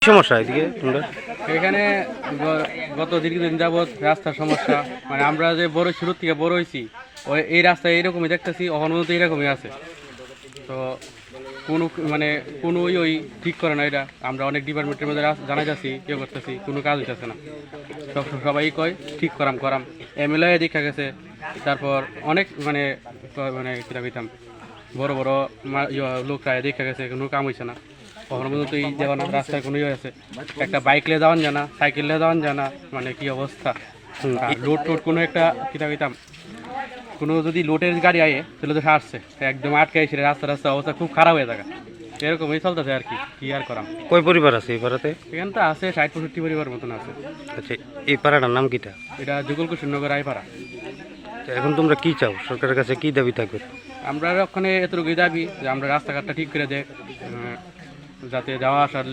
সমস্যা এদিকে তোমরা? এখানে গত দীর্ঘদিন যাবৎ রাস্তার সমস্যা, মানে আমরা যে বড় শুরু থেকে বড় হয়েছি ওই এই রাস্তায় এইরকমই দেখতেছি, অহনো তো এইরকমই আছে। তো কোনো মানে কোনো ওই ঠিক করে না এটা। আমরা অনেক ডিপার্টমেন্টের মধ্যে জানাই যাচ্ছি, ইয়ে করতেছি, কোনো কাজ হইতেছে না। সবাই কয় ঠিক করাম এমএলএ দেখা গেছে, তারপর অনেক মানে মানে কিরা কইতাম বড় বড় লোকরা দেখা গেছে, কোনো কাম হয়েছে না। কখনো পর্যন্ত এই যেমন রাস্তায় কোনো ইয়ে আছে, একটা বাইক নিয়ে যাওয়ান জানা, সাইকেল নিয়ে যাওয়ান জানা, মানে কি অবস্থা। লোড টোড কোনো একটা কিরা কইতাম কোনো যদি লোডের গাড়ি আয়ে তাহলে তো আসছে একদম আটকে এসে রাস্তা অবস্থা খুব খারাপ হয়ে থাকে। এরকমই চলতেছে আর কি আর করাম। কয় পরিবার আছে এই পাড়াতে? এখানে তো আছে 60-65 পরিবার মতন আছে। আচ্ছা, এই পাড়াটার নাম কিটা? এটা যুগল কুশিনগর আইপাড়া। তো এখন তোমরা কি চাও, সরকারের কাছে কি দাবি থাকবে? আমরা ওখানে এতটুকুই দাবি যে আমরা রাস্তাঘাটটা ঠিক করে দেখ, যাতে যাওয়া আসার